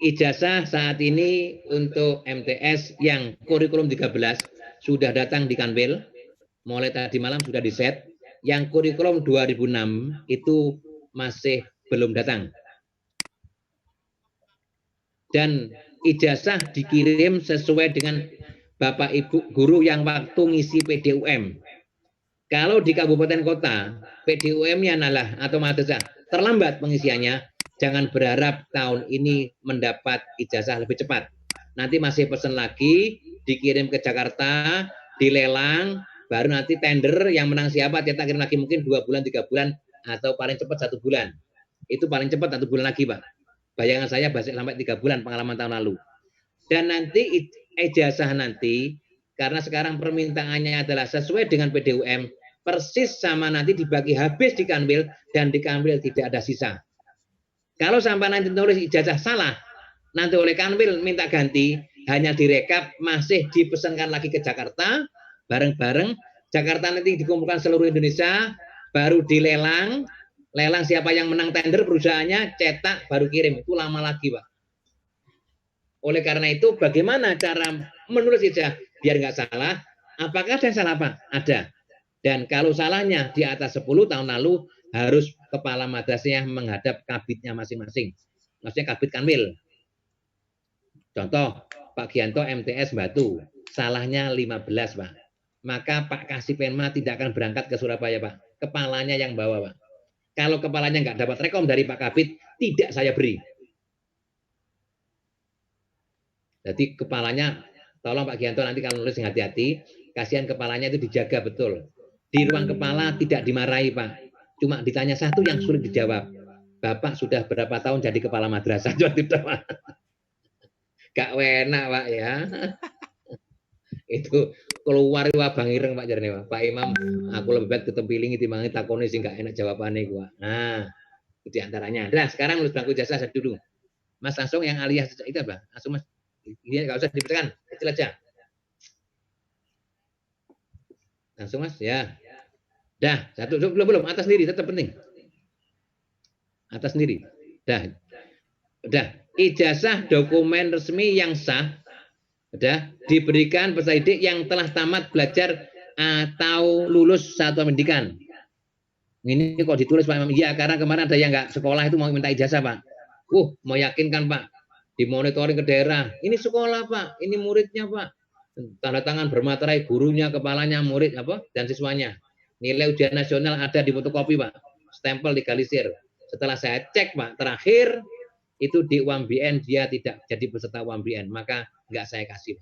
ijazah saat ini untuk MTS yang kurikulum 13 sudah datang di Kanwil, mulai tadi malam sudah di-set. Yang kurikulum 2006 itu masih belum datang. Dan ijazah dikirim sesuai dengan Bapak Ibu guru yang waktu ngisi PDUM. Kalau di kabupaten kota, PDUM-nya adalah atau madrasah terlambat pengisiannya, jangan berharap tahun ini mendapat ijazah lebih cepat. Nanti masih pesan lagi, dikirim ke Jakarta, dilelang, baru nanti tender yang menang siapa, kita kirim lagi mungkin 2 bulan, 3 bulan, atau paling cepat 1 bulan. Itu paling cepat 1 bulan lagi, Pak. Bayangan saya sampai 3 bulan pengalaman tahun lalu. Dan nanti ijazah nanti, karena sekarang permintaannya adalah sesuai dengan PDUM, persis sama nanti dibagi habis di Kanwil, dan di Kanwil tidak ada sisa. Kalau sampai nanti tulis ijazah salah, nanti oleh Kanwil minta ganti, hanya direkap, masih dipesankan lagi ke Jakarta, bareng-bareng, Jakarta nanti dikumpulkan seluruh Indonesia, baru dilelang, lelang siapa yang menang tender perusahaannya, cetak, baru kirim. Itu lama lagi, Pak. Oleh karena itu, bagaimana cara menulis ijazah biar nggak salah? Apakah ada yang salah, Pak? Ada. Dan kalau salahnya di atas 10 tahun lalu, harus kepala madrasah menghadap kabitnya masing-masing. Maksudnya kabit Kanwil. Contoh, Pak Gianto MTS Batu, salahnya 15, Pak. Maka Pak Kasih Penma tidak akan berangkat ke Surabaya, Pak. Kepalanya yang bawa, Pak. Kalau kepalanya nggak dapat rekom dari Pak Kabit, tidak saya beri. Jadi kepalanya, tolong Pak Gianto nanti kalau nulis hati-hati, kasihan kepalanya itu dijaga betul. Di ruang kepala tidak dimarahi, Pak. Cuma ditanya satu yang sulit dijawab. Bapak sudah berapa tahun jadi kepala madrasah? Gak enak, Pak, ya. Itu keluar Bang Ireng, Pak jarene, Pak Imam, aku lebih baik ketempilingi timbangi takoni sing gak enak jawabannya gua. Nah, itu diantaranya. Nah, sekarang lulus bangku jasa saya dulu. Mas langsung yang alias itu apa? Langsung Mas. Ini nggak usah dibedakan, kecil aja. Langsung Mas, ya. Dah, satu belum atas sendiri tetap penting. Atas sendiri. Dah. Udah, ijazah dokumen resmi yang sah udah diberikan peserta didik yang telah tamat belajar atau lulus satuan pendidikan. Ini kok ditulis Pak Imam? Iya, karena kemarin ada yang nggak sekolah itu mau minta ijazah, Pak. Mau yakinkan, Pak. Dimonitoring ke daerah. Ini sekolah, Pak. Ini muridnya, Pak. Tanda tangan bermaterai gurunya, kepalanya, murid apa dan siswanya. Nilai ujian nasional ada di fotokopi, Pak. Stempel digalisir. Setelah saya cek, Pak, terakhir itu di UMBN dia tidak jadi peserta UMBN, maka nggak saya kasih.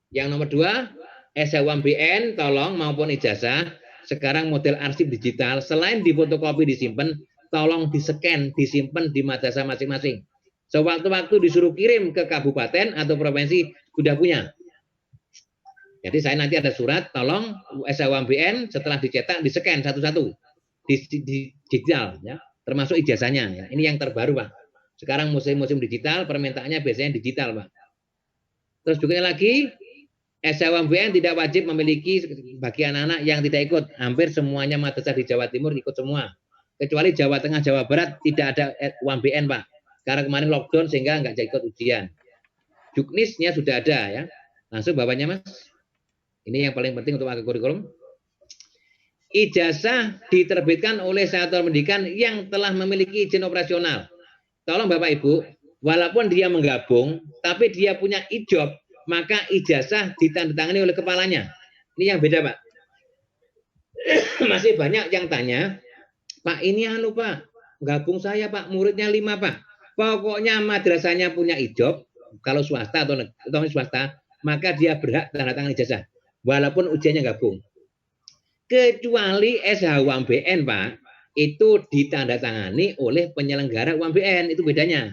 Yang nomor 2, SHUMBN tolong maupun ijazah sekarang model arsip digital, selain di fotokopi disimpan, tolong di-scan, disimpan di madrasah masing-masing. Sewaktu-waktu disuruh kirim ke kabupaten atau provinsi sudah punya. Jadi saya nanti ada surat, tolong SHUMBN setelah dicetak di-scan satu-satu di digital, ya, termasuk ijazahnya. Ya. Ini yang terbaru, Pak. Sekarang musim digital, permintaannya biasanya digital, Pak. Terus juga lagi, SHUMBN tidak wajib memiliki bagi anak-anak yang tidak ikut. Hampir semuanya madrasah di Jawa Timur ikut semua. Kecuali Jawa Tengah, Jawa Barat tidak ada UMBN, Pak. Karena kemarin lockdown sehingga nggak ikut ujian. Juknisnya sudah ada, ya. Langsung bawahnya, Mas. Ini yang paling penting untuk pakai kurikulum. Ijazah diterbitkan oleh satuan pendidikan yang telah memiliki izin operasional. Tolong Bapak Ibu, walaupun dia menggabung, tapi dia punya ijob, maka ijazah ditandatangani oleh kepalanya. Ini yang beda, Pak. Masih banyak yang tanya, Pak ini Pak, gabung saya Pak, muridnya 5 Pak. Pokoknya madrasahnya punya ijob, kalau swasta atau swasta, maka dia berhak tanda tangan ijazah, walaupun ujiannya gabung. Kecuali SHUMBN, Pak, itu ditandatangani oleh penyelenggara UMBN, itu bedanya.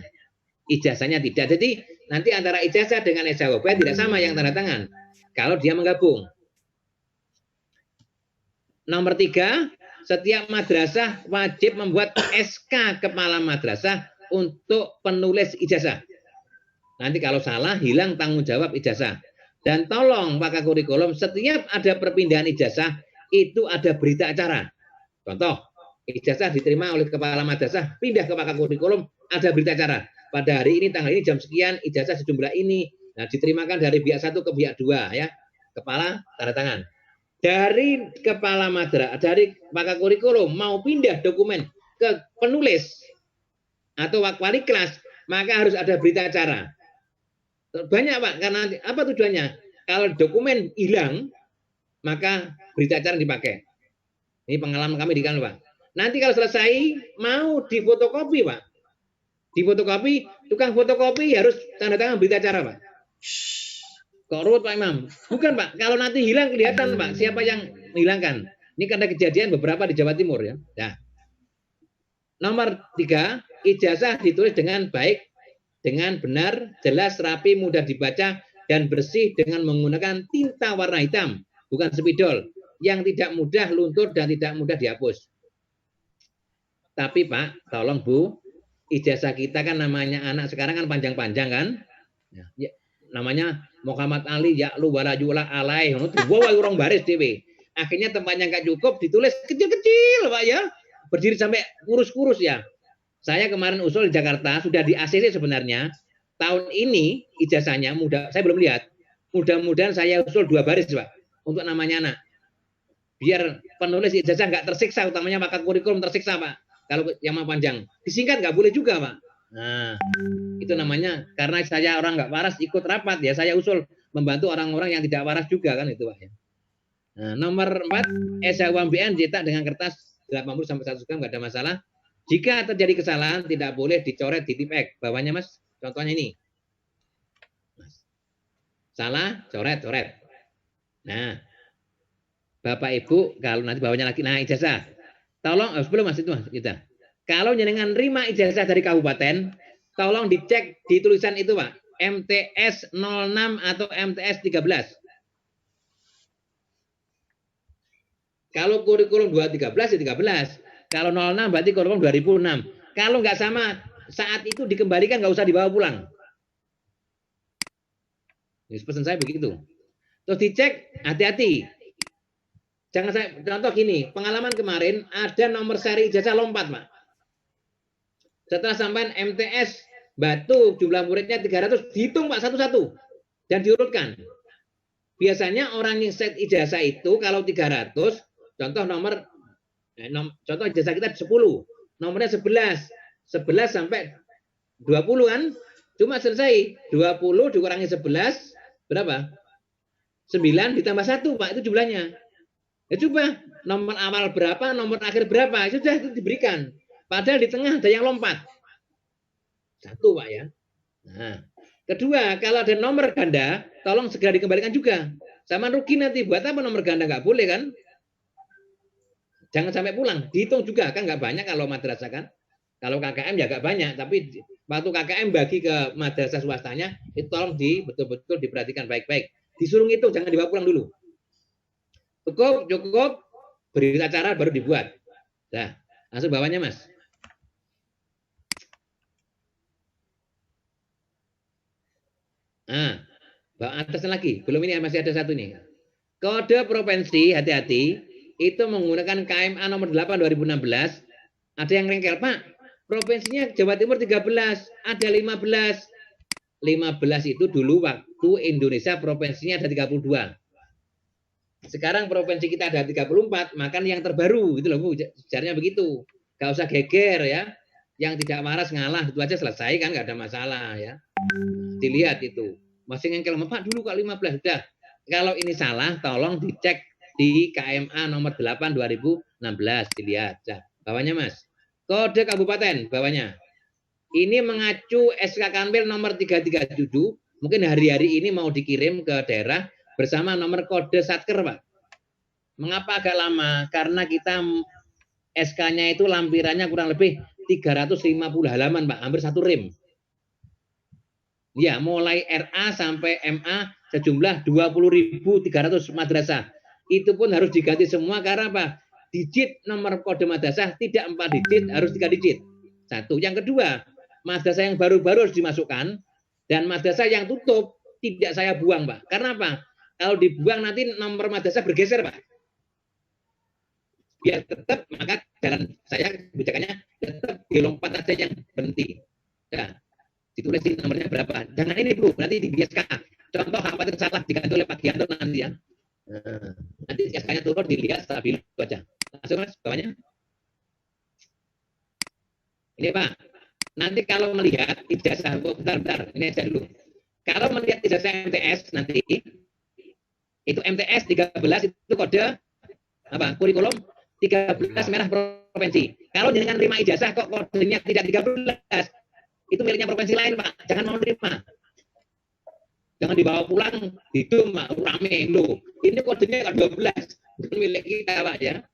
Ijazahnya tidak. Jadi nanti antara ijazah dengan SHUMBN tidak sama yang tanda tangan kalau dia menggabung. Nomor 3, setiap madrasah wajib membuat SK kepala madrasah untuk penulis ijazah. Nanti kalau salah hilang tanggung jawab ijazah. Dan tolong pakai kurikulum, setiap ada perpindahan ijazah itu ada berita acara. Contoh, ijazah diterima oleh kepala madrasah, pindah ke pakai kurikulum, ada berita acara. pada hari ini tanggal ini jam sekian ijazah sejumlah ini. Nah, diterimakan dari pihak 1 ke pihak 2 ya. Kepala tanda tangan. Dari kepala madrasah, dari pakar kurikulum mau pindah dokumen ke penulis atau wali kelas, maka harus ada berita acara. Banyak Pak, karena apa tujuannya? Kalau dokumen hilang, maka berita acara dipakai. Ini pengalaman kami di kantor Pak. Nanti kalau selesai mau difotokopi Pak. Difotokopi, tukang fotokopi harus tanda tangan berita acara Pak. Kok ruwet Pak Imam? Bukan Pak, kalau nanti hilang kelihatan Pak siapa yang menghilangkan. Ini karena kejadian beberapa di Jawa Timur ya. Nah. Nomor 3, ijazah ditulis dengan baik, dengan benar, jelas, rapi, mudah dibaca, dan bersih dengan menggunakan tinta warna hitam, bukan spidol, yang tidak mudah luntur dan tidak mudah dihapus. Tapi Pak, tolong Bu, ijazah kita kan namanya anak sekarang kan panjang-panjang kan? Ya, namanya Muhammad Ali Ya'lu wala yu'la alai, orang baris dewe. Akhirnya tempatnya nggak cukup, ditulis kecil-kecil Pak ya. Berdiri sampai kurus-kurus ya. Saya kemarin usul di Jakarta sudah di ACC sebenarnya. Tahun ini ijazahnya saya belum lihat. Mudah-mudahan saya usul 2 baris Pak untuk namanya anak. Biar penulis ijazah nggak tersiksa, utamanya pakar kurikulum tersiksa Pak. Kalau yang panjang disingkat nggak boleh juga Pak. Nah itu namanya karena saya orang nggak waras ikut rapat ya saya usul membantu orang-orang yang tidak waras juga kan itu Pak ya. Nah, nomor 4 SHUMBN cetak dengan kertas 80 sampai 100 gram nggak ada masalah. Jika terjadi kesalahan tidak boleh dicoret di tip X. Bawahnya Mas, contohnya ini. Mas. Salah, coret. Nah, Bapak Ibu kalau nanti bawahnya lagi, nah ijazah. Tolong, sebelum Mas itu Mas, kita. Kalau jenengan terima ijazah dari kabupaten, tolong dicek di tulisan itu Pak, MTS 06 atau MTS 13. Kalau kurikulum 2013 ya 13. Kalau 06 berarti kurikulum 2006. Kalau nggak sama saat itu dikembalikan nggak usah dibawa pulang. Ini pesan saya begitu. Terus dicek hati-hati. Jangan saya contoh gini, pengalaman kemarin ada nomor seri ijazah lompat, Pak. Setelah sampai MTS Batu jumlah muridnya 300 dihitung Pak satu-satu dan diurutkan. Biasanya orang yang set ijazah itu kalau 300 contoh contoh ijazah kita 10, nomornya 11 sampai 20 kan, cuma selesai 20 dikurangi 11 berapa? 9 ditambah 1 Pak, itu jumlahnya. Ya coba nomor awal berapa, nomor akhir berapa, itu sudah diberikan. Padahal di tengah ada yang lompat. 1 Pak ya. Nah, kedua kalau ada nomor ganda, tolong segera dikembalikan juga. Sama rugi nanti, buat apa nomor ganda nggak boleh kan? Jangan sampai pulang, dihitung juga kan nggak banyak kalau madrasah kan. Kalau KKM ya nggak banyak, tapi waktu KKM bagi ke madrasah swastanya itu tolong betul-betul diperhatikan baik-baik. Disuruh ngitung, jangan dibawa pulang dulu. Cukup berita acara baru dibuat. Nah, langsung bawahnya Mas. Nah, bawa atasnya lagi. Belum ini masih ada satu nih. Kode provinsi hati-hati. Itu menggunakan KMA nomor 8 2016. Ada yang rengkel, Pak. Provinsinya Jawa Timur 13, ada 15. 15 itu dulu waktu Indonesia provinsinya ada 32. Sekarang provinsi kita ada 34, makan yang terbaru gitu loh Bu. Sejarahnya begitu. Gak usah geger ya. Yang tidak waras ngalah, itu aja selesai kan, nggak ada masalah ya. Dilihat itu. Masih ngengkel, Pak dulu kok 15 sudah. Kalau ini salah, tolong dicek di KMA nomor 8 2016 dilihat. Nah, bawahnya Mas. Kode kabupaten bawahnya. Ini mengacu SK Kanwil nomor 337. Mungkin hari-hari ini mau dikirim ke daerah bersama nomor kode Satker, Pak. Mengapa agak lama? Karena kita SK-nya itu lampirannya kurang lebih 350 halaman, Pak. Hampir 1 rim. Ya, mulai RA sampai MA sejumlah 20.300 madrasah. Itu pun harus diganti semua karena apa? Digit nomor kode madrasah tidak 4 digit, harus 3 digit. Satu. Yang kedua, madrasah yang baru-baru harus dimasukkan dan madrasah yang tutup tidak saya buang, Pak. Karena apa? Kalau dibuang nanti nomor madrasah bergeser, Pak. Biar tetap, maka jalan saya kebijakannya tetap dilompat aja yang berhenti. Nah, Ditulis di nomornya berapa. Jangan ini Bu, nanti di SK. Contoh khawatir salah diganti oleh Pak Gianto nanti ya. Nanti SK-nya turun dilihat stabil aja. Langsung Mas, bawahnya. Ini Pak, nanti kalau melihat ijazah, bentar, ini aja dulu. Kalau melihat ijazah MTS nanti, itu MTS 13 itu kode apa? Kurikulum 13 merah provinsi. Kalau dengan terima ijazah kok kodenya tidak 13, itu miliknya provinsi lain Pak. Jangan mau terima. Jangan dibawa pulang, itu rame loh. Ini kodenya 12, bukan milik kita Pak ya.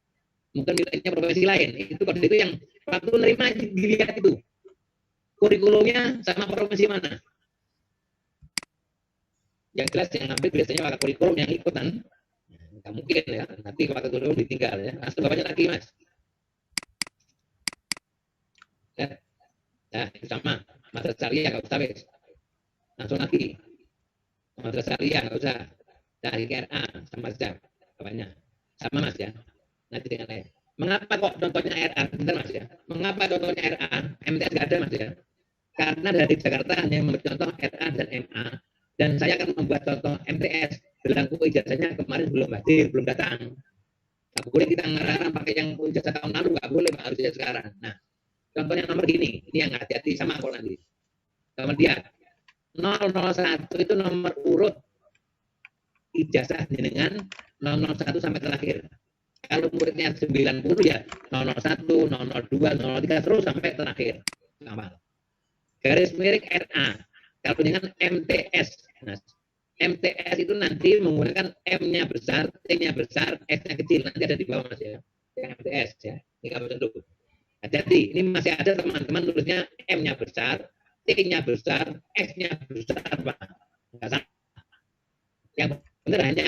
Mungkin miliknya provinsi lain. Itu kode itu yang waktu menerima dilihat itu. Kurikulumnya sama provinsi mana. Yang jelas yang ambil biasanya pakai kurikulum yang ikutan. Nggak mungkin ya. Nanti pakai kurikulum ditinggal ya. Langsung bawahnya lagi Mas. Ya. Nah, itu sama. Madrasah Aliyah nggak usah wes. Langsung lagi. Madrasah Aliyah nggak usah. Cari RA sama saja. Bawahnya. Sama Mas ya. Nanti dengan lain. Mengapa kok contohnya RA? Bentar Mas ya. Mengapa contohnya RA? MTS nggak ada Mas ya. Karena dari Jakarta hanya memberi contoh RA dan MA. Dan saya akan membuat contoh MTS. Belangku ijazahnya kemarin belum hadir, belum datang. Nggak boleh kita ngarang pakai yang ijazah tahun lalu, nggak boleh Pak, harus ijazah sekarang. Nah, contohnya nomor gini, ini yang hati-hati sama kalau nanti. Kemudian 001 itu nomor urut ijazah dengan 001 sampai terakhir. Kalau muridnya 90 ya 001, 002, 003 terus sampai terakhir. Sama. Garis miring RA. Kalau dengan MTS, nah, MTS itu nanti menggunakan M-nya besar, T-nya besar, S-nya kecil. Nanti ada di bawah Mas ya. MTS ya. Ini kamu tentu. Hati-hati, ini masih ada teman-teman tulisnya M-nya besar, T-nya besar, S-nya besar, Pak. Enggak salah. Yang benar hanya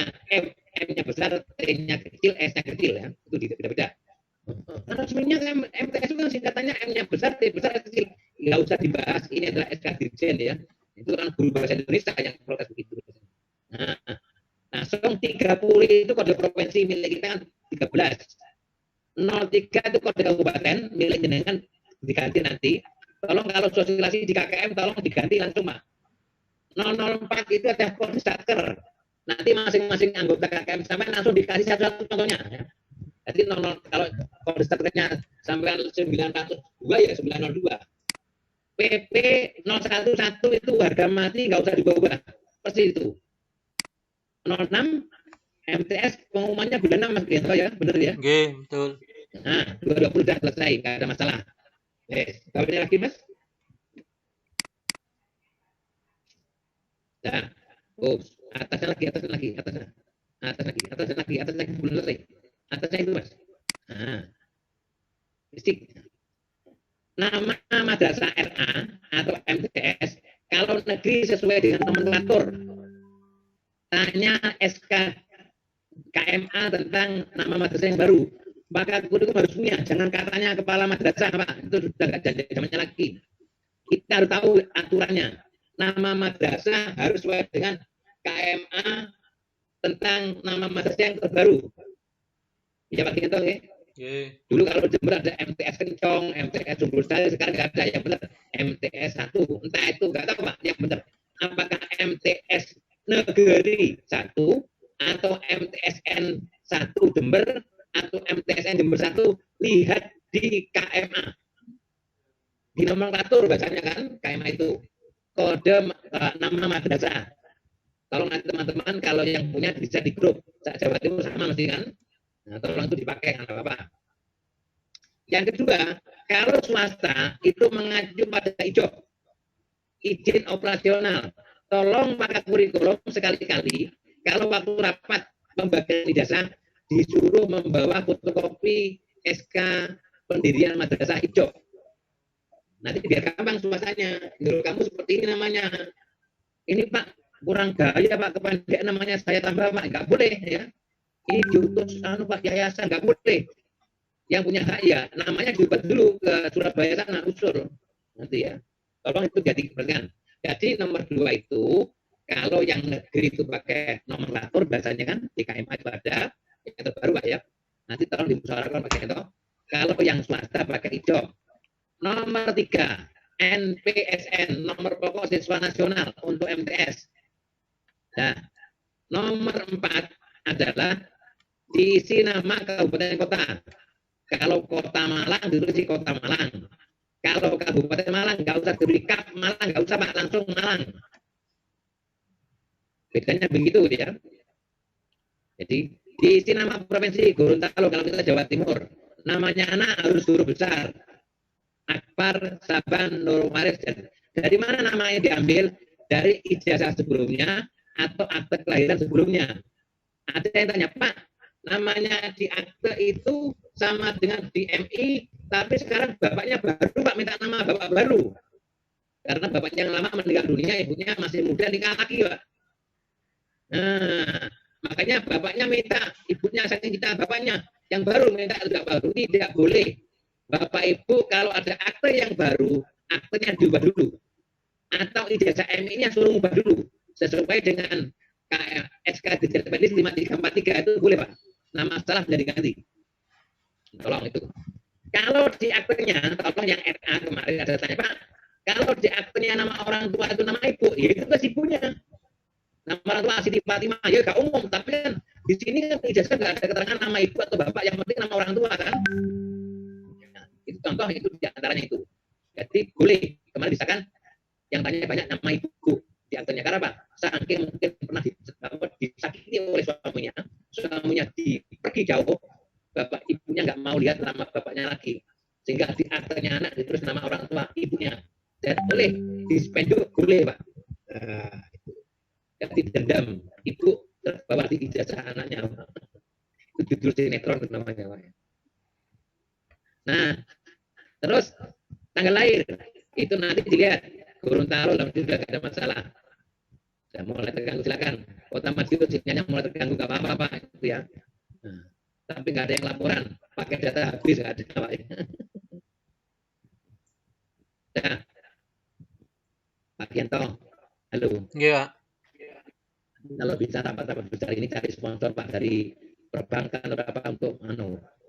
M-nya besar, T-nya kecil, S-nya kecil ya. Itu beda-beda. Karena sebenarnya MTS itu singkatannya M-nya besar, T besar, S kecil. Nggak usah dibahas, ini adalah SK Dirjen ya. Itu kan guru bahasa Indonesia yang protes begitu. Nah, langsung 30 itu kode provinsi milik kita kan 13. 03 itu kode kabupaten milik jenengan diganti nanti. Tolong kalau sosialisasi di KKM tolong diganti langsung Pak. 004 itu ada kode satker. Nanti masing-masing anggota KKM sampai langsung dikasih satu-satu contohnya. Ya. Jadi kalau kode satkernya sampai 902 ya 902. PP 011 itu harga mati nggak usah dibawa, pasti itu. 06 MTS pengumumannya bulan 6 Mas Gento ya, benar ya? Oke, betul. Nah, 2020 sudah selesai, nggak ada masalah. Bawahnya lagi Mas. Nah, atasnya lagi, atasnya lagi, belum selesai. Atasnya itu Mas. Nah, fisik. Nama madrasah RA atau MTS kalau negeri sesuai dengan nomenklatur tanya SK KMA tentang nama madrasah yang baru maka kurikulum harus punya, jangan katanya kepala madrasah Pak, itu sudah nggak zamannya lagi. Kita harus tahu aturannya, nama madrasah harus sesuai dengan KMA tentang nama madrasah yang terbaru ya Pak Ginto ya. Dulu kalau Jember ada MTS Kencong, MTS Sumber Sari, sekarang nggak ada yang benar MTS 1, entah itu nggak tahu Pak yang benar. Apakah MTS Negeri 1 atau MTSN 1 Jember atau MTSN Jember 1, lihat di KMA. Di nomenklatur bacanya kan KMA itu kode nama madrasah. Tolong nanti teman-teman kalau yang punya bisa di grup. Jawa Timur sama mesti kan. Nah, tolong itu dipakai kan Bapak. Yang kedua, kalau swasta itu mengacu pada IJOP, izin operasional. Tolong pakai kurikulum sekali-kali. Kalau waktu rapat pembagian ijazah disuruh membawa fotokopi SK pendirian madrasah IJOP. Nanti biar gampang swastanya. Menurut kamu seperti ini namanya. Ini Pak kurang gaya Pak, kepanjang namanya saya tambah Pak, nggak boleh ya. Ini diutus Pak yayasan, nggak boleh. Yang punya hak ya namanya diubah dulu ke Surabaya sana usul nanti ya. Tolong itu jadi perhatian. Jadi nomor 2 itu kalau yang negeri itu pakai nomenklatur bahasanya kan di KMA itu ada yang terbaru Pak ya. Nanti tolong dimusyawarahkan pakai itu. Kalau yang swasta pakai IJOP. Nomor 3 NPSN, nomor pokok siswa nasional untuk MTS. Nah, nomor 4 adalah diisi nama kabupaten kota. Kalau kota Malang ditulis kota Malang. Kalau kabupaten Malang nggak usah diberi kap Malang, nggak usah Pak, langsung Malang. Bedanya begitu ya. Jadi diisi nama provinsi Gorontalo kalau kita Jawa Timur. Namanya anak harus huruf besar. Akbar, Saban, Nur Maris. Dari mana namanya diambil? Dari ijazah sebelumnya atau akte kelahiran sebelumnya. Ada yang tanya, Pak, namanya di akte itu sama dengan di MI, tapi sekarang bapaknya baru, Pak, minta nama bapak baru. Karena bapaknya yang lama meninggal dunia, ibunya masih muda nikah lagi, Pak. Nah, makanya bapaknya minta, ibunya saking kita bapaknya yang baru minta juga baru, tidak boleh. Bapak Ibu kalau ada akte yang baru, aktenya diubah dulu. Atau ijazah MI-nya suruh ubah dulu sesuai dengan SK Dirjen Pendis 5343 itu boleh Pak. Nama salah bisa diganti. Tolong itu. Kalau di aktenya, tolong yang RA kemarin ada tanya Pak, kalau di aktenya nama orang tua itu nama ibu, ya itu kan ibunya. Nama orang tua Siti Fatimah ya gak umum, tapi kan di sini kan ijazah nggak ada keterangan nama ibu atau bapak, yang penting nama orang tua kan. Itu contoh itu di antaranya itu. Jadi boleh kemarin bisa kan yang tanya banyak nama ibu di aktenya karena apa? Saking mungkin pernah disakiti oleh suaminya pergi jauh, bapak ibunya nggak mau lihat nama bapaknya lagi, sehingga di aktenya anak ditulis nama orang tua ibunya. Dan boleh dispenduk boleh Pak. Jadi dendam ibu terbawa di ijazah anaknya. Itu judul sinetron namanya Pak. Nah, terus tanggal lahir itu nanti dilihat Gorontalo dalam sudah tidak ada masalah. Sudah mulai terganggu silakan. Kota Madiun sinyalnya mulai terganggu nggak apa-apa Pak itu ya. Nah, tapi nggak ada yang laporan, pakai data habis nggak ada Pak. Nah, Pak Kianto, halo. Iya. Kalau bisa rapat-rapat besar ini cari sponsor Pak dari perbankan atau apa untuk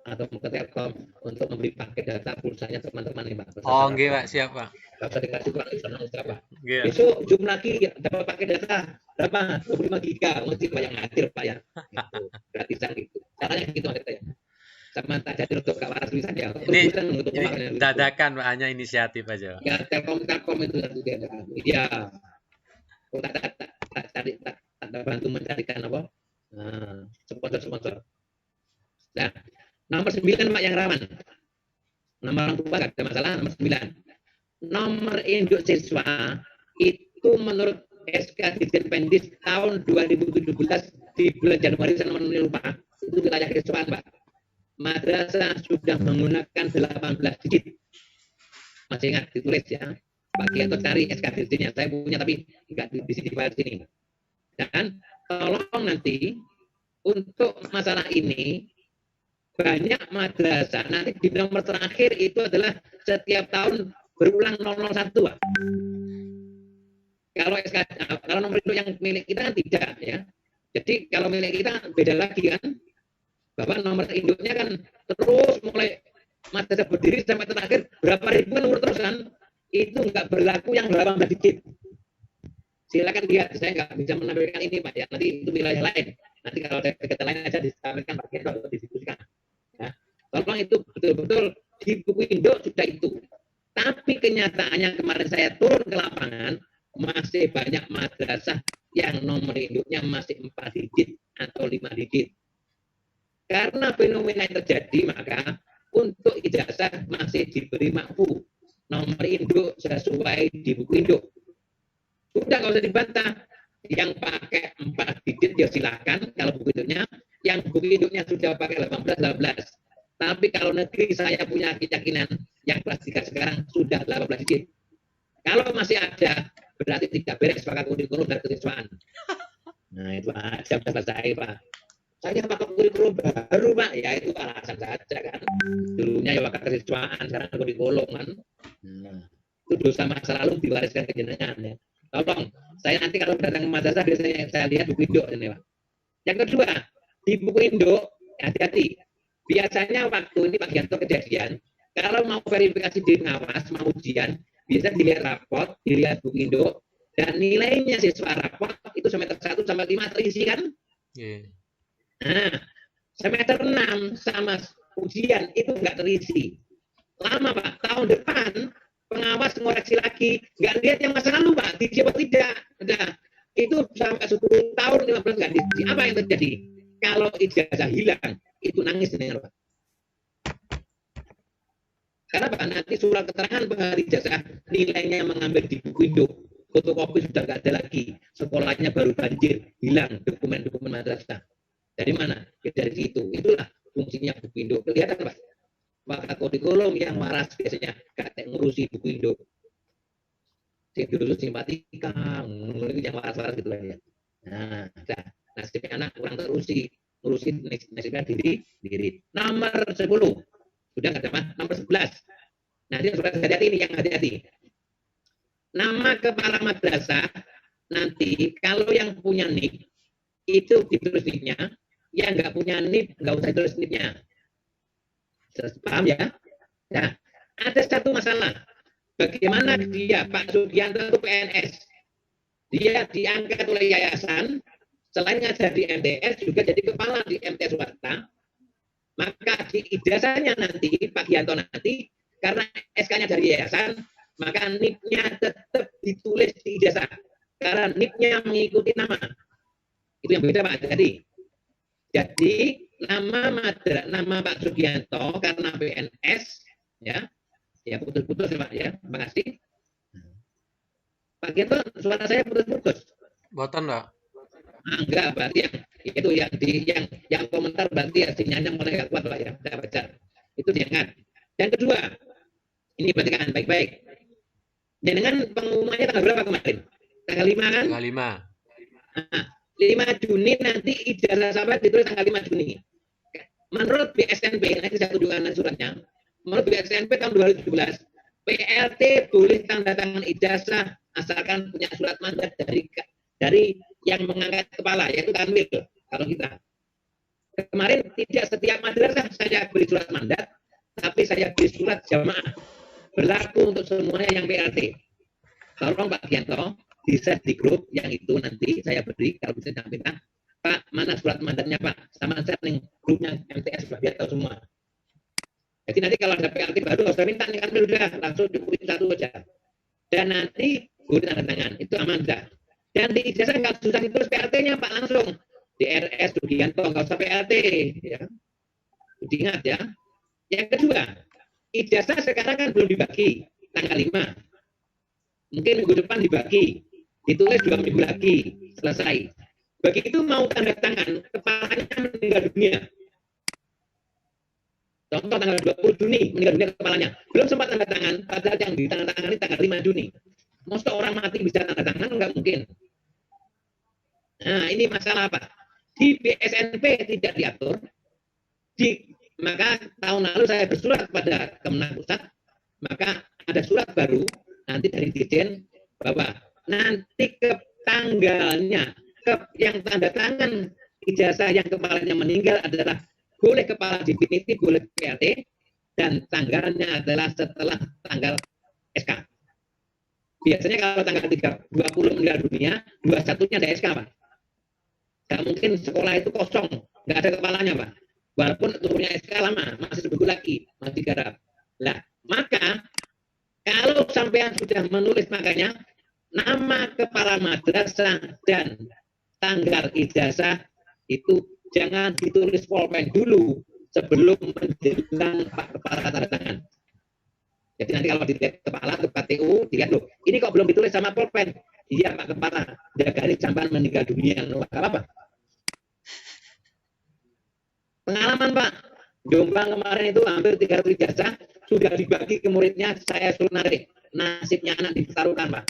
atau ke Telkom untuk membeli paket data pulsanya teman-teman nih Pak. Oh, nggih Pak, siap Pak. Kalau usah dikasih Pak, sana berapa? Nggih. Besok Zoom lagi dapat paket data berapa? 25 giga, mesti banyak ngatir Pak ya. Gitu. Gratisan gitu. Caranya gitu maksudnya. Sama tak jadi untuk Kak Waras bisa ya. Ini dadakan Pak, hanya inisiatif aja. Ya Telkom itu satu dia. Iya. Oh, tak bantu mencarikan apa? Sponsor. Nah, nomor 9 Pak yang rawan. Nomor orang tua nggak ada masalah. Nomor 9. Nomor induk siswa itu menurut SK Dirjen Pendis tahun 2017 di bulan Januari saya lupa itu wilayah siswaan Pak. Madrasah sudah menggunakan 18 digit. Masih ingat ditulis ya. Bagi atau cari SK Dirjennya. Saya punya tapi nggak di sini di sini. Dan tolong nanti untuk masalah ini banyak madrasah nanti di nomor terakhir itu adalah setiap tahun berulang 001 Pak. Kalau nomor induk yang milik kita kan tidak ya. Jadi kalau milik kita beda lagi kan. Bahwa nomor induknya kan terus mulai madrasah berdiri sampai terakhir berapa ribu nomor terus kan. Itu nggak berlaku yang 18 digit. Silakan lihat, saya nggak bisa menampilkan ini Pak ya. Nanti itu wilayah lain. Nanti kalau ada kegiatan lain aja disampaikan Pak Kianto atau didiskusikan. Ya. Tolong itu betul-betul di buku induk sudah itu. Tapi kenyataannya kemarin saya turun ke lapangan masih banyak madrasah yang nomor induknya masih 4 digit atau 5 digit. Karena fenomena yang terjadi maka untuk ijazah masih diberi makfu nomor induk sesuai di buku induk. Sudah nggak usah dibantah. Yang pakai 4 digit ya silakan kalau buku induknya. Yang buku induknya sudah pakai 18. Tapi kalau negeri saya punya keyakinan yang kelas 3 sekarang sudah 18 digit. Kalau masih ada berarti tidak beres pakai kurikulum dan kesiswaan. Nah itu aja selesai Pak. Saya pakai kurikulum baru Pak, ya itu alasan saja kan. Dulunya ya pakai kesiswaan, sekarang kurikulum kan. Nah, itu dosa masa lalu diwariskan ke jenengan ya. Tolong, saya nanti kalau datang ke madrasah biasanya saya lihat buku induk ini Pak. Yang kedua, di buku induk hati-hati. Biasanya waktu ini Pak Gianto kejadian, kalau mau verifikasi di pengawas, mau ujian, bisa dilihat rapot, dilihat buku induk, dan nilainya siswa rapot itu semester 1 sampai 5 terisi kan? Iya. Nah, semester 6 sama ujian itu nggak terisi. Lama Pak, tahun depan pengawas ngoreksi lagi, nggak lihat yang masa lalu Pak, diisi apa tidak. Nah, itu sampai 10 tahun, 15 nggak diisi. Apa yang terjadi? Kalau ijazah hilang, itu nangis dengan Pak. Karena Pak, nanti surat keterangan penghari ijazah nilainya mengambil di buku induk, fotokopi sudah nggak ada lagi, sekolahnya baru banjir, hilang dokumen-dokumen madrasah. Dari mana? Dari situ. Itulah fungsinya buku induk. Kelihatan Pak? Maka kurikulum yang waras biasanya gak ngurusi buku induk. Sing dulu simpatika, yang waras-waras gitu ya. Nah, nasibnya anak kurang terusi, ngurusin nasibnya diri. Nomor 10. Sudah nggak ada Pak? Nomor 11. Nah, ini surat hati-hati ini yang hati-hati. Nama kepala madrasah nanti kalau yang punya NIP itu ditulis NIP-nya, yang nggak punya NIP nggak usah ditulis NIP-nya. Paham ya? Nah, ada satu masalah. Bagaimana dia, Pak Sugianto itu PNS. Dia diangkat oleh yayasan, selain ngajar di MTS, juga jadi kepala di MTS swasta. Maka di ijazahnya nanti, Pak Gianto nanti, karena SK-nya dari yayasan, maka NIP-nya tetap ditulis di ijazah. Karena NIP-nya mengikuti nama. Itu yang beda Pak. Jadi nama Pak Sugianto karena PNS, ya putus-putus ya Pak ya. Terima kasih. Pak Gianto, suara saya putus-putus. Boten, Pak. Enggak, berarti yang komentar berarti ya sinyalnya mulai nggak kuat Pak ya. Saya baca. Itu diangkat. Yang kedua, ini perhatikan baik-baik. Dengan pengumumannya tanggal berapa kemarin? Tanggal 5 kan? Tanggal 5. Nah, 5 Juni nanti ijazah sahabat ditulis tanggal 5 Juni. Menurut BSNP, nanti saya tunjukkan suratnya. Menurut BSNP tahun 2017, PLT boleh tanda tangan ijazah asalkan punya surat mandat dari yang mengangkat kepala, yaitu kanwil. Kalau kita kemarin tidak setiap madrasah saya beri surat mandat, tapi saya beri surat jamaah berlaku untuk semuanya yang PLT. Tolong Pak Gianto bisa di grup yang itu nanti saya beri kalau bisa jangan minta Pak mana surat mandatnya Pak sama saya nih grupnya MTS sudah biar tahu semua. Jadi nanti kalau ada PLT baru saya minta nih kan udah langsung cukup satu aja. Dan nanti boleh tanda tangan itu aman dah. Dan di ijazah nggak susah ditulis PLT-nya Pak langsung di RS Sugianto nggak usah PLT ya. Diingat ya. Yang kedua, ijazah sekarang kan belum dibagi tanggal 5. Mungkin minggu depan dibagi. Ditulis 2 minggu lagi selesai. Begitu mau tanda tangan, kepalanya meninggal dunia. Contoh tanggal 20 Juni meninggal dunia kepalanya. Belum sempat tanda tangan, padahal yang ditandatangani tanggal 5 Juni. Masa orang mati bisa tanda tangan? Enggak mungkin. Nah, ini masalah apa? Di BSNP tidak diatur. Maka tahun lalu saya bersurat kepada Kemenang Pusat, maka ada surat baru nanti dari Dirjen bahwa nanti ke tanggalnya yang tanda tangan ijazah yang kepalanya meninggal adalah boleh kepala definitif, boleh PLT, dan tanggalnya adalah setelah tanggal SK. Biasanya kalau tanggal 20 meninggal dunia, 21-nya ada SK, Pak. Gak mungkin sekolah itu kosong, nggak ada kepalanya, Pak. Walaupun turunnya SK lama, masih sebut lagi, masih garap. Nah, maka kalau sampean sudah menulis makanya nama kepala madrasah dan tanggal ijazah itu jangan ditulis pulpen dulu sebelum menjelang Pak Kepala tanda tangan. Jadi nanti kalau dilihat kepala ke KTU, dilihat loh, ini kok belum ditulis sama pulpen. Iya Pak Kepala, dari sampai meninggal dunia, nggak apa-apa. Pengalaman Pak, Jombang kemarin itu hampir 300 ijazah sudah dibagi ke muridnya, saya suruh narik. Nasibnya anak dipertaruhkan Pak.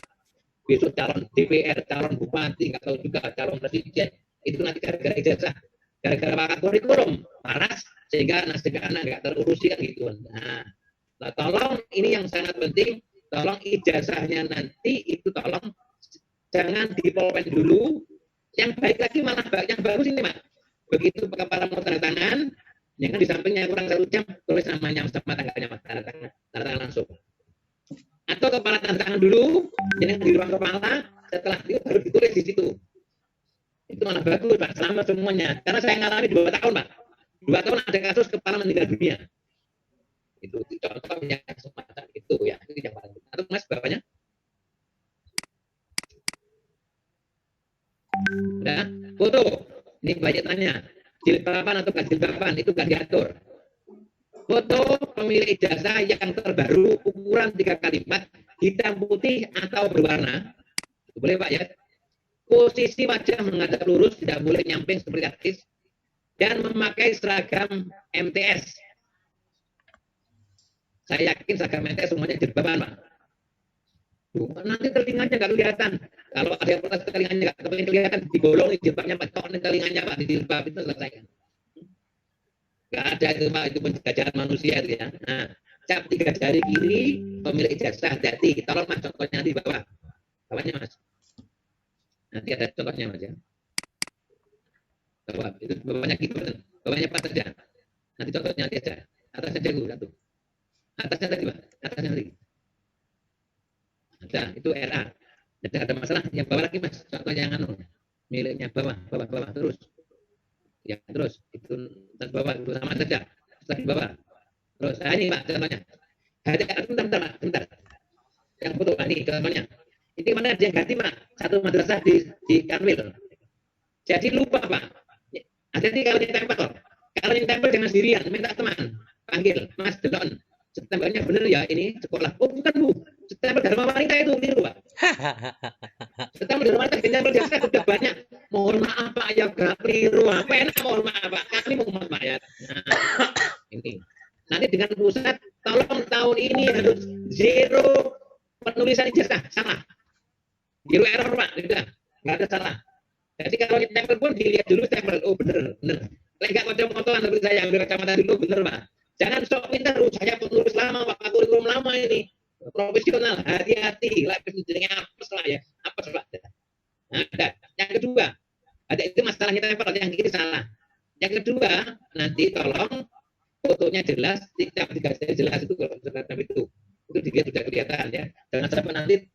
Besok calon DPR, calon bupati, nggak tahu juga calon presiden. Itu nanti gara-gara ijazah, gara-gara pakai kurikulum paras sehingga nasib anak nggak terurusi kan gitu. Nah, tolong ini yang sangat penting, tolong ijazahnya nanti itu tolong jangan dipolpen dulu. Yang baik lagi malah yang bagus ini Pak. Begitu kepala mau tanda tangan, jangan di sampingnya kurang 1 jam tulis namanya sama tanggalnya tanda tangan langsung. Atau kepala tanda tangan dulu, yang di ruang kepala, setelah itu baru ditulis di situ. Itu malah bagus, Pak, selama semuanya. Karena saya ngalami 2 tahun, Pak. 2 tahun ada kasus kepala meninggal dunia. Itu contoh yang semacam itu ya. Itu yang paling. Atau Mas, bapaknya? Nah, foto. Ini banyak tanya. Jilbaban atau gak jilbaban, itu gak diatur. Foto pemilik ijazah yang terbaru, ukuran 3 kali 4, hitam putih atau berwarna. Boleh Pak ya. Posisi wajah menghadap lurus, tidak boleh nyamping seperti artis, dan memakai seragam MTS. Saya yakin seragam MTS semuanya jilbaban, Pak. Nanti telinganya nggak kelihatan. Kalau ada yang protes telinganya nggak kelihatan, digolong jilbabnya Pak, tok telinganya Pak, di jilbab itu selesai. Nggak ada itu Pak, itu penjajahan manusia itu ya. Nah, cap 3 jari kiri, pemilik ijazah, hati-hati. Tolong Mas, contohnya di bawah. Bawahnya Mas. Nanti ada contohnya Mas ya. Bawah, itu bawahnya gitu, bawahnya pas saja. Nanti contohnya nanti aja. Atas saja dulu satu. Atasnya tadi Pak, atasnya lagi. Ada, itu RA. Jadi ada masalah, yang bawah lagi Mas. Contoh yang anu, miliknya bawah terus. Ya terus, itu dan bawah itu sama saja. Setelah di bawah. Terus, nah ini Pak contohnya. Bentar. Yang foto, nah, ini contohnya. Ini mana ada yang ganti Pak? Satu madrasah di Kanwil. Jadi lupa Pak. Ada nih kalau ditempel. Kalau ditempel jangan sendirian, minta teman. Panggil, Mas Delon. Stempelnya benar ya ini sekolah. Oh bukan Bu. Stempel Dharma Wanita itu keliru Pak. Stempel Dharma Wanita stempel jasa udah banyak. Mohon maaf Pak ya gak keliru. Apa enak mohon maaf Pak. Kami mohon maaf ya. Nah, ini. Nanti dengan pusat tolong tahun ini harus zero penulisan ijazah salah. Zero error Pak. Sudah. Enggak ada salah. Jadi kalau ditempel pun dilihat dulu stempel. Oh benar. Lagi enggak kocok-kocokan seperti saya ambil kacamata dulu benar Pak. Jangan sok pintar, saya penulis lama, Pak, kurikulum lama ini. Profesional, hati-hati. Lapisnya apes lah ya. Apes lah. Ada. Yang kedua, ada itu masalahnya tempel, yang kiri salah. Yang kedua, nanti tolong fotonya jelas, tidak jelas itu kalau itu. Itu dia sudah kelihatan ya. Jangan sampai nanti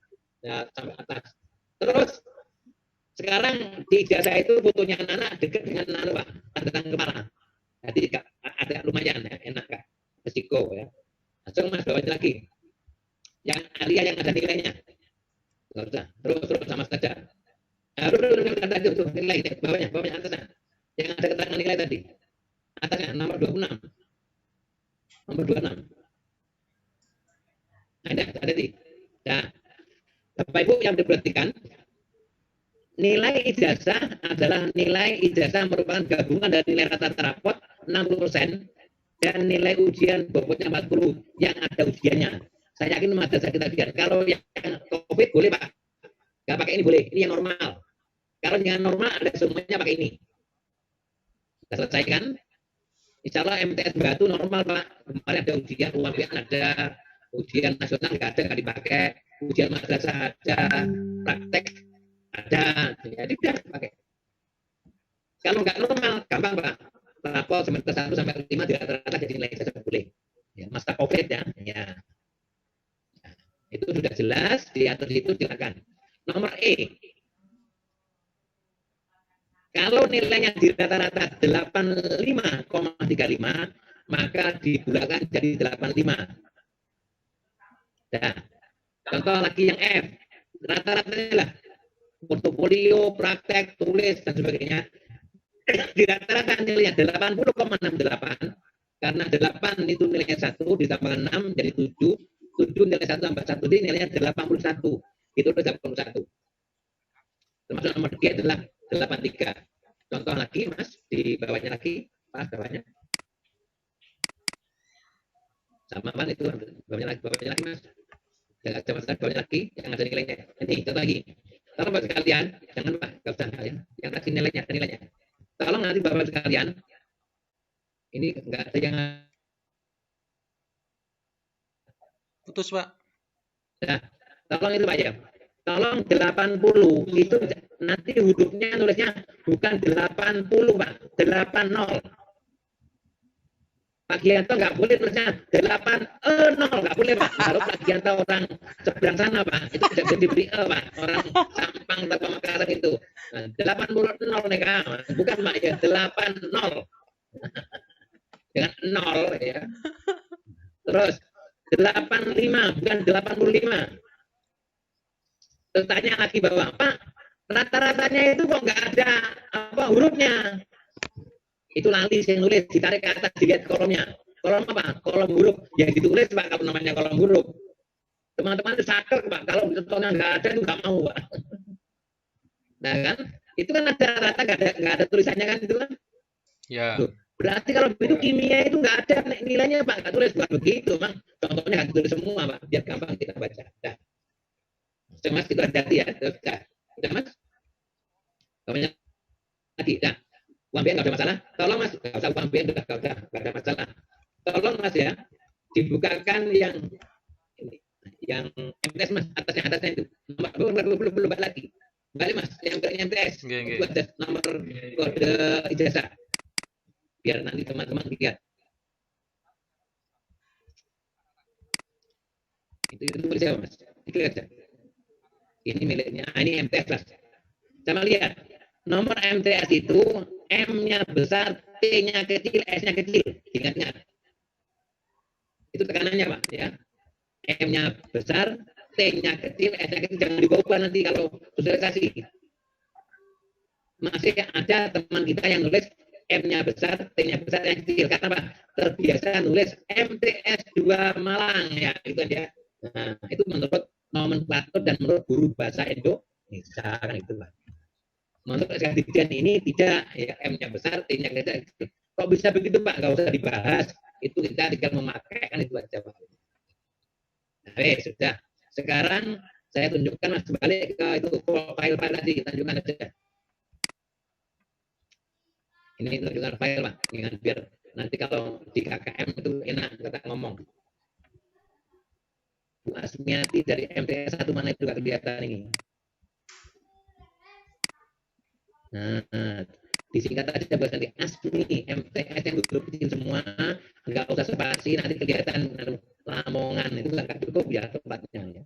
ya, sampai atas. Terus sekarang di ijazah itu fotonya anak-anak dekat dengan anak Pak, tanda tangan kepala. Jadi ada lumayan ya, enak Kak. Resiko ya. Langsung Mas bawanya lagi. Yang alia yang ada nilainya. Terus sama saja. Terus nilai bawahnya atasnya. Yang ada keterangan nilai tadi. Atasnya nomor 26. Nomor 26. Ada di. Nah, Bapak Ibu yang diperhatikan, nilai ijazah adalah nilai ijazah merupakan gabungan dari nilai rata-rata rapot 60% dan nilai ujian bobotnya 40 yang ada ujiannya. Saya yakin madrasah kita biar. Kalau yang COVID boleh Pak, nggak pakai ini boleh. Ini yang normal. Kalau yang normal ada semuanya pakai ini. Kita selesaikan. Insya Allah MTS Batu normal Pak. Kemarin ada ujian UAPN, ada ujian nasional nggak ada, nggak dipakai. Ujian madrasah ada, praktek ada. Jadi tidak pakai. Kalau nggak normal, gampang Pak. Rapor semester 1 sampai 5 di rata-rata jadi nilai ijazah boleh. Ya, masa COVID ya. Itu sudah jelas, di atas itu silakan. Nomor E. Kalau nilainya di rata-rata 85,35, maka dibulakan jadi 85. Nah, contoh lagi yang F. Rata-ratanya lah portofolio, praktek, tulis, dan sebagainya. Di rata-rata nilainya 80,68 karena 8 itu nilainya 1 ditambah 6 jadi 7 nilai 1 tambah 1 jadi nilainya 81 itu 81 termasuk nomor D adalah 83. Contoh lagi Mas di bawahnya lagi Pak bawahnya sama Pak itu bawahnya lagi Mas yang ada masalah bawahnya lagi yang ada nilainya ini contoh lagi tolong Bapak sekalian jangan Pak nggak usah yang tadi nilainya tolong nanti Bapak sekalian, ini enggak ada yang Putus Pak. Nah, tolong itu Pak ya. Tolong 80 itu nanti hurufnya nulisnya bukan 80 Pak, 80. Pak Gianto nggak boleh tulisnya 8-0, nggak boleh Pak. Kalau Pak Gianto orang seberang sana Pak, itu tidak boleh diberi Pak. Orang Sampang atau Pamekasan itu. Nah, 80 nih Kak. Bukan Pak ya, 80. Dengan 0 ya. Terus 85 bukan 85. Terus tanya lagi bahwa Pak, rata-ratanya itu kok nggak ada hurufnya. Itu nanti saya nulis, ditarik ke atas, dilihat kolomnya. Kolom apa? Kolom huruf. Ya ditulis Pak, kalau namanya kolom huruf. Teman-teman itu saker Pak, kalau contohnya nggak ada itu nggak mau Pak. Nah kan, itu kan ada rata nggak ada tulisannya kan itu kan. Ya. Loh, berarti kalau itu kimia itu nggak ada nilainya Pak, nggak tulis bukan begitu Bang. Contohnya nggak tulis semua Pak, biar gampang kita baca. Dah. Mas itu hati-hati ya. Udah Mas? Banyak lagi. Dah. Uang BN nggak ada masalah. Tolong Mas, nggak usah uang BN, nggak ada masalah. Tolong Mas ya, dibukakan yang ini, yang MTS Mas, atasnya itu. Belum lagi. Balik Mas, yang MTS. Itu ada nomor kode ijazah. Biar nanti teman-teman lihat. Itu tulis siapa Mas? Itu aja. Ini miliknya. Ini MTS Mas. Sama lihat. Nomor MTS itu M-nya besar, T-nya kecil, S-nya kecil. Ingat-ingat. Itu tekanannya Pak ya. M-nya besar, T-nya kecil, S-nya kecil. Jangan dibawa nanti kalau sosialisasi. Masih ada teman kita yang nulis M-nya besar, T-nya besar, S-nya kecil. Karena Pak terbiasa nulis MTS 2 Malang ya. Itu dia. Nah, itu menurut nomenklatur dan menurut guru bahasa Indonesia kan itu Pak. Menurut kajian ini tidak ya, M-nya besar, T-nya kecil. Kok bisa begitu Pak? Nggak usah dibahas. Itu kita tinggal memakai kan itu aja Pak. Nah, sudah. Sekarang saya tunjukkan Mas balik ke itu file tadi, tunjukkan aja. Ini tunjukkan file Pak, dengan biar nanti kalau di KKM itu enak kita ngomong. Bu Asmiati dari MTS 1 mana itu nggak kelihatan ini. Nah, disingkat aja bahasa nanti Asmi, MTS yang huruf kecil semua, nggak usah spasi, nanti kelihatan Lamongan itu nggak cukup ya tempatnya ya.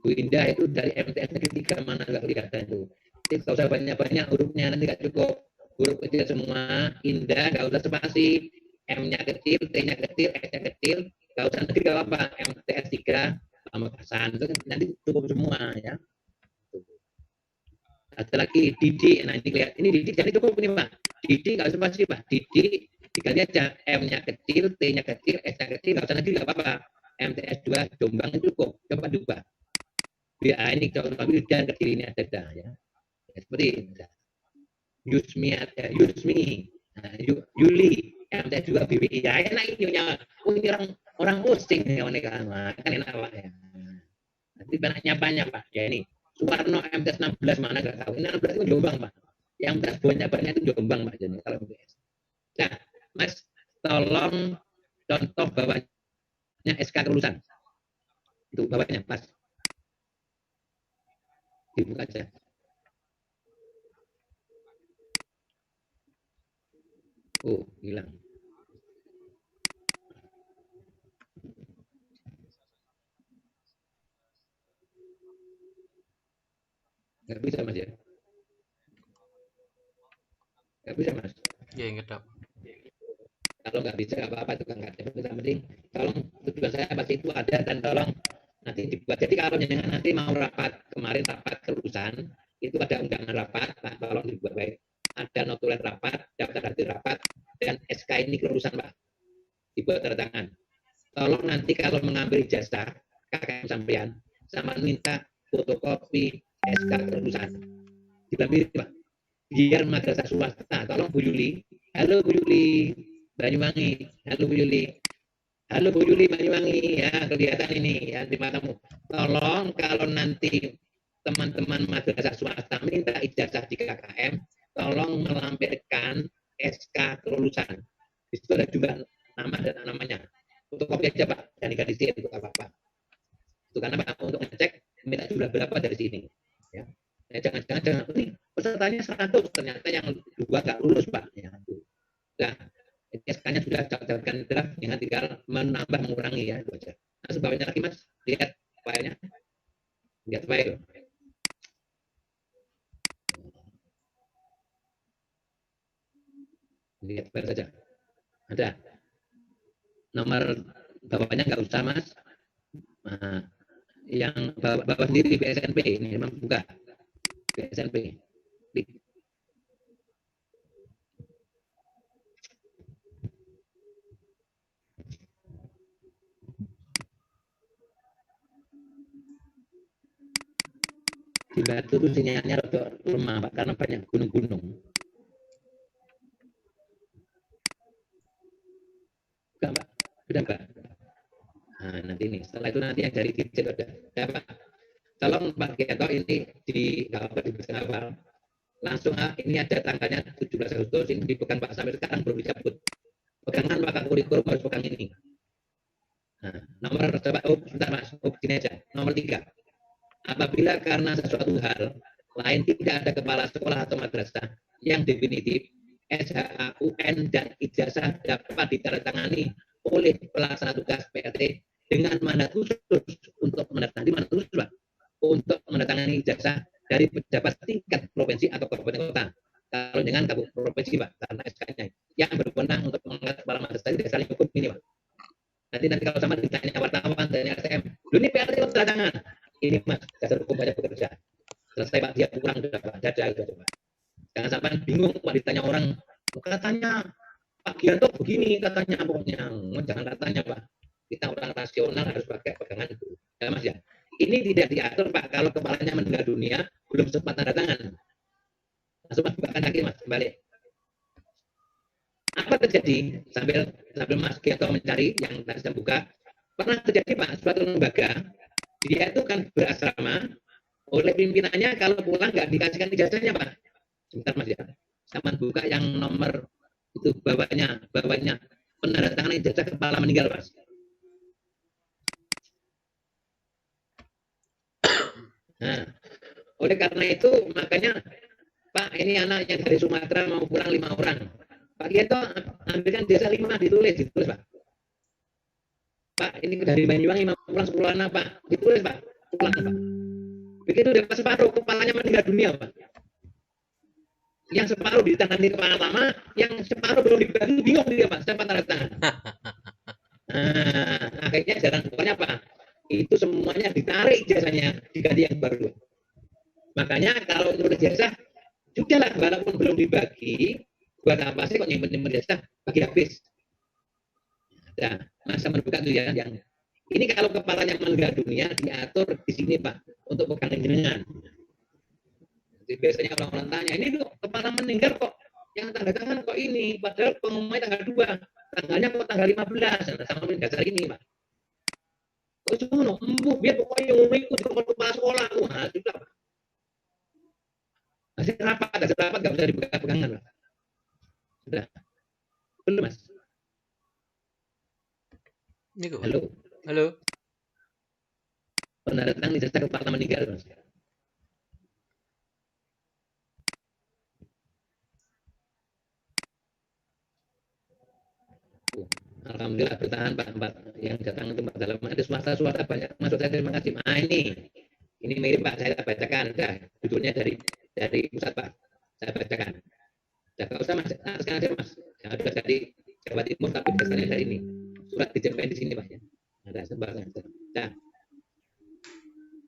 Bu Indah itu dari MTS ketiga mana nggak kelihatan itu. Jadi nggak usah banyak-banyak hurufnya, nanti nggak cukup. Huruf kecil semua, Indah nggak usah spasi, M-nya kecil, T-nya kecil, S-nya kecil, nggak usah negeri nggak apa, MTS 3 Pamekasan itu nanti cukup semua ya. Ada lagi Didi, nah ini lihat, ini Didi jadi cukup ini Pak. Didi nggak usah pasti Pak. Didi dikali aja M-nya kecil, T-nya kecil, S-nya kecil, nggak usah lagi nggak apa-apa. MTS 2 Jombang cukup, coba diubah. Ya ini kalau dan kecil ini ada ya. Ya seperti ini. Yusmi ada, Yusmi, nah, Yuli, MTS 2 BWI, ya enak ini ini orang posting ya kan enak Pak ya. Nanti banyak nyapanya Pak, ya ini. Suwarno MTS 16 mana nggak tahu. Ini 16 itu Jombang Pak. Yang MTS banyak itu Jombang Pak. Jadi kalau MTS. Nah, Mas, tolong contoh bawahnya SK kelulusan. Itu bawahnya, Mas. Dibuka aja. Oh, hilang. Nggak bisa Mas ya? Nggak bisa Mas? Ya, ngedap. Kalau nggak bisa nggak apa-apa itu nggak ada. Yang penting tolong tujuan saya pasti itu ada dan tolong nanti dibuat. Jadi kalau jangan nanti mau rapat kemarin rapat kelulusan itu ada undangan rapat, Pak, tolong dibuat baik. Ada notulen rapat, daftar hadir rapat dan SK ini kelulusan Pak. Dibuat tanda tangan. Tolong nanti kalau mengambil jasa KKM sampean sama minta fotokopi SK kelulusan. Diambil Pak. Biar madrasah swasta. Tolong Bu Yuli. Halo Bu Yuli. Banyuwangi. Halo Bu Yuli. Halo Bu Yuli Banyuwangi. Ya, kelihatan ini ya di matamu. Tolong kalau nanti teman-teman madrasah swasta minta ijazah di KKM, tolong melampirkan SK kelulusan. Di situ ada juga nama dan namanya. Fotokopi aja Pak, dan diganti itu apa-apa. Itu karena Pak untuk ngecek minta jumlah berapa dari sini. Ya. Jangan ini pesertanya 100 ternyata yang 2 nggak lulus Pak. Ya. Nah, draft, tinggal menambah mengurangi ya, itu aja. Nah, sebabnya lagi Mas, lihat filenya, lihat file. Lihat file saja. Ada. Nomor bawahnya nggak usah Mas. Nah, yang bawah sendiri BSNP ini memang buka BSNP. Di Batu itu sinyalnya rada lemah Pak, karena banyak gunung-gunung. Enggak Pak, sudah Pak. Nah, nanti ini setelah itu nanti yang dari Dirjen ada. Ya Pak, tolong Pak Geto ini di awal langsung ini ada tanggalnya 17 Agustus ini dipegang Pak sampai sekarang belum dicabut. Pegangan Pak kurikulum harus pegang ini. Nah, nomor coba sebentar Mas, gini aja. Nomor 3. Apabila karena sesuatu hal lain tidak ada kepala sekolah atau madrasah yang definitif, SHA, UN, dan ijazah dapat ditandatangani oleh pelaksana tugas PLT dengan mandat khusus untuk menandatangani mandat khusus Pak, untuk menandatangani ijazah dari pejabat tingkat provinsi atau kabupaten kota. Kalau dengan provinsi Pak, karena SK-nya yang berwenang untuk mengangkat kepala madrasah tidak saling hukum ini Pak. Nanti kalau sama ditanya wartawan dan LSM, ini PLT tangan. Ini Mas, dasar hukum banyak bekerja. Selesai Pak, dia kurang sudah Pak, dadah sudah Pak. Jangan sampai bingung Pak ditanya orang, katanya Pak Gianto begini katanya pokoknya. Jangan katanya Pak. Kita orang rasional harus pakai pegangan itu. Ya Mas ya. Ini tidak diatur Pak kalau kepalanya meninggal dunia belum sempat tanda tangan. Langsung Mas bukakan lagi Mas kembali. Apa terjadi sambil Mas Gianto mencari yang tadi saya buka? Pernah terjadi Pak suatu lembaga dia itu kan berasrama oleh pimpinannya kalau pulang nggak dikasihkan ijazahnya Pak. Sebentar Mas ya. Sama buka yang nomor itu bawahnya penandatangan ijazah kepala meninggal Mas. Nah, oleh karena itu makanya Pak ini anak yang dari Sumatera mau pulang 5 orang. Pak Gianto ambilkan ijazah 5 ditulis Pak. Pak ini dari Banyuwangi mau pulang 10 anak Pak, ditulis Pak, pulang Pak. Begitu dapat separuh kepalanya meninggal dunia Pak. Yang separuh ditangani kepala lama, yang separuh belum dibagi bingung dia Pak, siapa tanda tangan. Nah, akhirnya jalan pokoknya Pak, itu semuanya ditarik jasanya diganti yang baru. Makanya kalau menurut jasa, sudahlah walaupun belum dibagi, buat apa sih kok nyimpen jasa bagi habis. Nah, masa membuka itu ya yang ini kalau kepalanya meninggal dunia diatur di sini Pak untuk pegang jenengan. Jadi biasanya orang-orang tanya ini tuh kepala meninggal kok yang tanda tangan kok ini padahal pengumumannya tanggal 2 tanggalnya kok tanggal 15 sama dasar ini Pak. Oh cuma embuh biar pokoknya yang ngomong juga kepala sekolah wah sudah Pak. Hasil rapat nggak bisa dibuka pegangan Pak. Sudah belum Mas. Halo. Halo. Penandatangan ijazah kepala meninggal Mas. Alhamdulillah bertahan Pak yang datang itu Pak dalam ada suara banyak masuk saya terima kasih. Nah ini mirip Pak saya bacakan dah judulnya dari pusat Pak saya bacakan. Jangan usah Mas sekarang aja Mas yang ada dari Jawa Timur tapi dasarnya dari ini surat dijemput di sini Pak ya. Ada sebagian. Nah,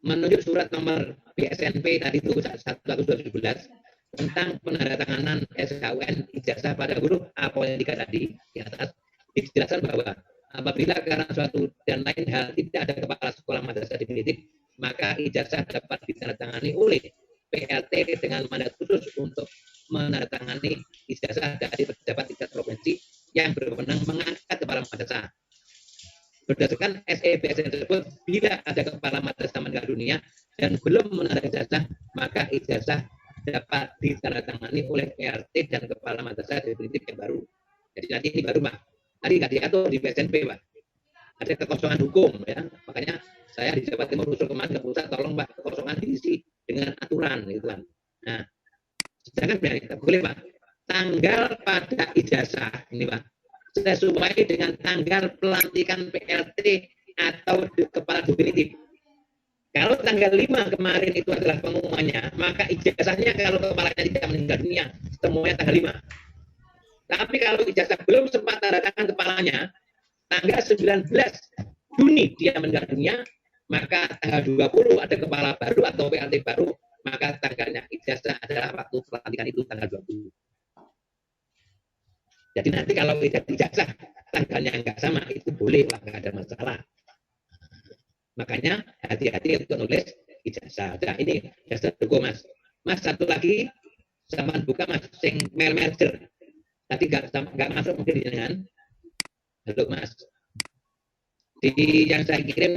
menunjuk surat nomor BSNP tadi itu 1 Agustus 2017 tentang penandatanganan SKUN ijazah pada huruf A poin 3 tadi di atas dijelaskan bahwa apabila karena suatu dan lain hal tidak ada kepala sekolah madrasah definitif, maka ijazah dapat ditandatangani oleh PLT dengan mandat khusus untuk menandatangani ijazah dari pejabat tingkat provinsi yang berwenang mengangkat kepala madrasah. Berdasarkan SEBSN tersebut, bila ada kepala madrasah meninggal dunia dan belum menandatangani ijazah, maka ijazah dapat ditandatangani oleh PLT dan kepala madrasah definitif yang baru. Jadi nanti ini baru Pak. Tadi nggak diatur di BSNP Pak. Ada kekosongan hukum ya. Makanya saya di Jawa Timur usul kemarin ke pusat tolong Pak kekosongan diisi dengan aturan gitu kan. Nah, sedangkan boleh Pak. Tanggal pada ijazah ini Pak. sesuai dengan tanggal pelantikan PLT atau kepala definitif. Kalau tanggal 5 kemarin itu adalah pengumumannya, maka ijazahnya kalau kepalanya tidak meninggal dunia, semuanya tanggal 5. Tapi kalau ijazah belum sempat tanda tangan kepalanya, tanggal 19 Juni dia meninggal dunia, maka tanggal 20 ada kepala baru atau PLT baru, maka tanggalnya ijazah adalah waktu pelantikan itu tanggal 20. Jadi nanti kalau ijazah tanggalnya enggak sama, itu boleh, enggak ada masalah. Makanya hati-hati untuk nulis ijazah. Nah, ini ijazah doko, Mas. Mas, satu lagi, sama buka Mas, sing mail merger. Tadi enggak masuk mungkin dengan. Halo Mas. Di yang saya kirim